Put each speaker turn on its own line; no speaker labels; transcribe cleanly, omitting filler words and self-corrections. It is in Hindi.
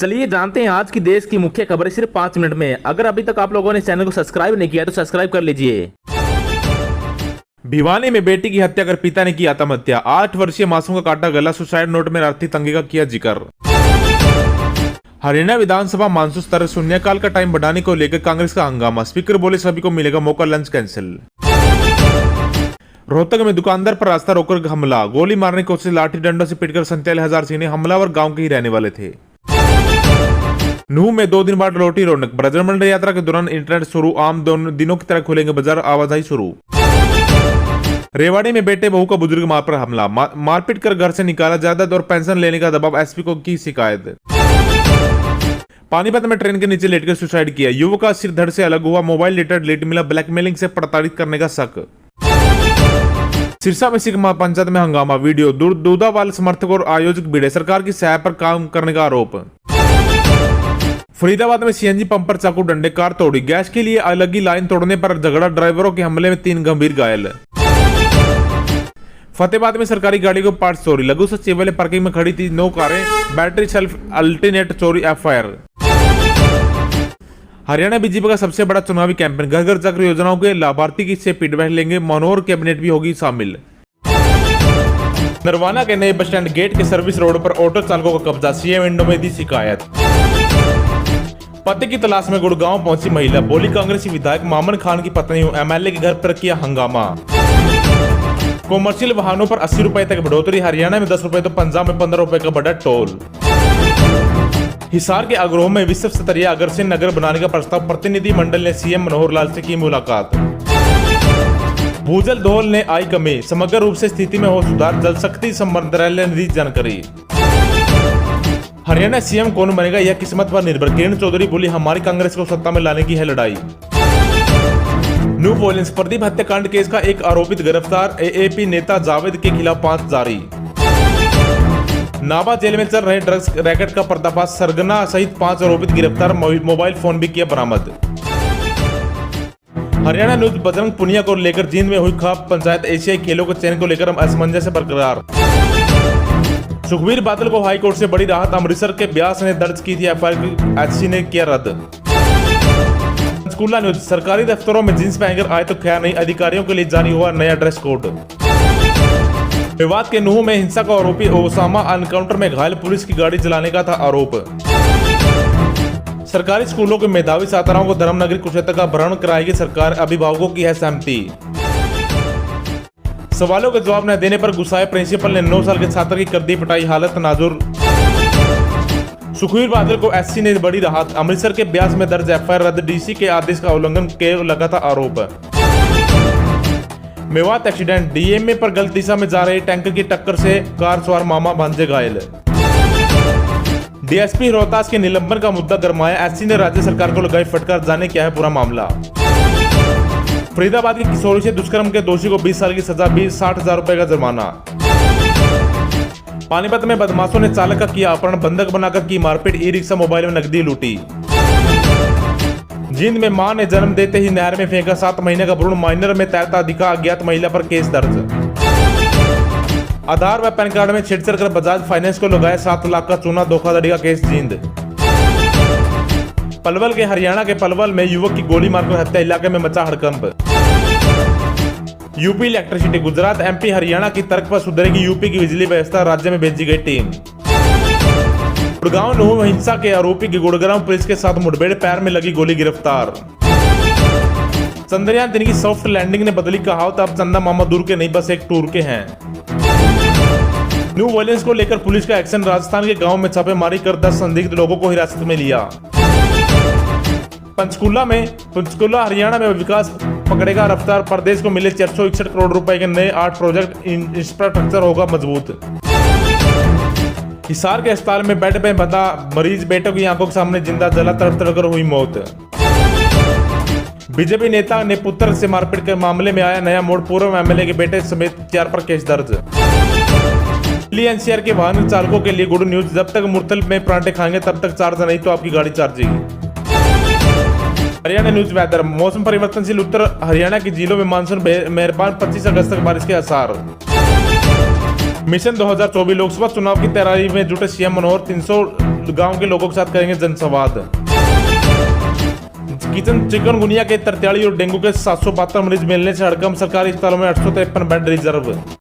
चलिए जानते हैं आज की देश की मुख्य खबरें सिर्फ 5 मिनट में। अगर अभी तक आप लोगों ने चैनल को सब्सक्राइब नहीं किया तो सब्सक्राइब कर लीजिए। भिवानी में बेटी की हत्या कर पिता ने की आत्महत्या। 8 वर्षीय मासूम का काटा गला। सुसाइड नोट में आर्थिक तंगी का किया जिक्र। हरियाणा विधानसभा मानसून सत्र शून्यकाल का टाइम बढ़ाने को लेकर कांग्रेस का हंगामा। स्पीकर बोले सभी को मिलेगा मौका, लंच कैंसिल। रोहतक में दुकानदार पर रास्ता रोककर हमला। गोली मारने की कोशिश, लाठी डंडों से पीटकर 47,000 सीने। हमलावर गांव के ही रहने वाले थे। नूह में 2 दिन बाद लौटी रौनक। ब्रजमंडल यात्रा के दौरान इंटरनेट शुरू। आम दिनों की तरह खुलेंगे बाजार, आवाजाही शुरू। रेवाड़ी में बेटे बहू का बुजुर्ग मां पर हमला। मारपीट कर घर से निकाला। जायदाद और पेंशन लेने का दबाव, एसपी को की शिकायत। पानीपत में ट्रेन के नीचे लेटकर सुसाइड किया। युवक का सिर धड़ से अलग हुआ। मोबाइल डेटा डिलीट मिला। ब्लैकमेलिंग से प्रताड़ित करने का शक। सिरसा में सिख पंचायत में हंगामा। वीडियो दूधावाल समर्थक और आयोजक भिड़े। सरकार की सहायता पर काम करने का आरोप। फरीदाबाद में सीएनजी पंप पर चाकू डंडे, कार तोड़ी। गैस के लिए अलग ही लाइन तोड़ने पर झगड़ा। ड्राइवरों के हमले में 3 गंभीर घायल। फतेहाबाद में सरकारी गाड़ी को पार्ट्स चोरी। लघु सचिवालय पार्किंग में खड़ी थी 9 कारें। बैटरी सेल्फ अल्टरनेट चोरी, एफआईआर। हरियाणा बीजेपी का सबसे बड़ा चुनावी कैंपेन। घर घर जाकर योजनाओं के लाभार्थी की से फीडबैक लेंगे। मनोहर कैबिनेट भी होगी शामिल। नरवाना के नए बस स्टैंड गेट के सर्विस रोड पर ऑटो चालकों का कब्जा। सीएम विंडो में दी शिकायत। पति की तलाश में गुड़गांव पहुंची महिला। बोली कांग्रेसी विधायक मामन खान की पत्नी हूं। एमएलए के घर पर किया हंगामा। कॉमर्शियल वाहनों पर 80 रुपए तक बढ़ोतरी। हरियाणा में 10 रुपए तो पंजाब में 15 रुपए का बढ़ा टोल। हिसार के अग्रोह में विश्व स्तरीय अग्रसेन नगर बनाने का प्रस्ताव। प्रतिनिधि मंडल ने सीएम मनोहर लाल से की मुलाकात। भूजल दोहल ने आई कमी। समग्र रूप से स्थिति में हो सुधार। जल शक्ति मंत्रालय ने दी जानकारी। हरियाणा सीएम कौन बनेगा यह किस्मत पर निर्भर। किरण चौधरी बोली हमारी कांग्रेस को सत्ता में लाने की है लड़ाई। न्यू वॉयलेंस प्रदीप हत्याकांड केस का एक आरोपित गिरफ्तार। एएपी नेता जावेद के खिलाफ 5 जारी। नाभा जेल में चल रहे ड्रग्स रैकेट का पर्दाफाश। सरगना सहित 5 आरोपित गिरफ्तार। मोबाइल फोन भी किया बरामद। हरियाणा न्यूज बजरंग पुनिया को लेकर जींद में हुई खाप पंचायत। एशियाई खेलों के चयन को लेकर असमंजस बरकरार। सुखबीर बादल को हाईकोर्ट से बड़ी राहत। अमृतसर के ब्यास ने दर्ज की थी एफआईआर, एचसी ने किया रद्द। पंचकूला न्यूज, सरकारी दफ्तरों में जींस पहनकर आए तो खैर नहीं। अधिकारियों के लिए जारी हुआ नया ड्रेस कोड। विवाद के नूह में हिंसा का आरोपी ओसामा एनकाउंटर में घायल। पुलिस की गाड़ी जलाने का था आरोप। सरकारी स्कूलों के मेधावी छात्राओं को धर्मनगरी कुरुक्षेत्र का भ्रमण कराएगी सरकार। अभिभावकों की है सहमति। सवालों के जवाब न देने पर गुस्साए प्रिंसिपल ने 9 साल के छात्र की कर दी पिटाई। हालत नाजुर। सुखबीर बादल को एससी ने बड़ी राहत। अमृतसर के ब्यास में दर्ज एफआईआर रद्द। डीसी के आदेश का उल्लंघन के लगा था आरोप। मेवात एक्सीडेंट। डीएमए पर गलत दिशा में जा रहे टैंकर की टक्कर से कार सवार मामा भांजे घायल। डीएसपी रोहतास के निलंबन का मुद्दा गरमाया। एससी ने राज्य सरकार को लगाई फटकार। जाने क्या है पूरा मामला। फरीदाबाद की किशोरी से दुष्कर्म के दोषी को 20 साल की सजा, 60,000 रुपए का जुर्माना। पानीपत में बदमाशों ने चालक का किया अपहरण। बंधक बनाकर की मारपीट। ई रिक्शा मोबाइल में नकदी लूटी। जींद में मां ने जन्म देते ही नहर में फेंका 7 महीने का भ्रूण। माइनर में तैरता दिखा अज्ञात महिला पर केस दर्ज। आधार व पैन कार्ड में छेड़छाड़ कर बजाज फाइनेंस को लगाया 7 लाख का चूना। धोखाधड़ी का केस जींद। पलवल के हरियाणा के पलवल में युवक की गोली मारकर हत्या। इलाके में मचा हड़कंप। UP electricity. Gujarat, MP, Haryana की तर्क पर सुधरेगी यूपी की बिजली व्यवस्था। राज्य में भेजी गई टीम। गुड़गांव नूह हिंसा के आरोपी की गुड़गांव पुलिस के साथ मुठभेड़। पैर में लगी गोली, गिरफ्तार। चंद्रयान 3 की सॉफ्ट लैंडिंग ने बदली कहावत। अब चंदा मामा दूर के नहीं बस एक टूर के हैं। न्यू वॉयलेंस को लेकर पुलिस का एक्शन। राजस्थान के गांव में छापेमारी कर 10 संदिग्ध लोगों को हिरासत में लिया। पंचकूला हरियाणा में विकास पकड़ेगा रफ्तार। प्रदेश को मिले 461 करोड़ रुपए के नए 8 प्रोजेक्ट। इंफ्रास्ट्रक्चर होगा मजबूत। हिसार के अस्पताल में बेड में बंधा मरीज बेटों की आंखों के सामने जिंदा जला। तड़प कर हुई मौत। बीजेपी नेता ने पुत्र से मारपीट के मामले में आया नया मोड़। पूर्व एमएलए के बेटे समेत 4 पर केस दर्ज। एनसीआर के वाहन चालकों के लिए गुड न्यूज। जब तक मुर्तल में परांठे खाएंगे तब तक चार्ज नहीं तो आपकी गाड़ी चार्जेगी। Haryana news weather. मौसम परिवर्तनशील। उत्तर हरियाणा की जिलों में मानसून मेहरबान। 25 अगस्त तक बारिश के आसार। मिशन 2024 लोकसभा चुनाव की तैयारी में जुटे सीएम मनोहर। 300 गांव के लोगों के साथ करेंगे जनसंवाद। चिकनगुनिया के 43 और डेंगू के 772 मरीज मिलने से हड़कंप, सरकारी अस्पतालों में 853 बेड रिजर्व।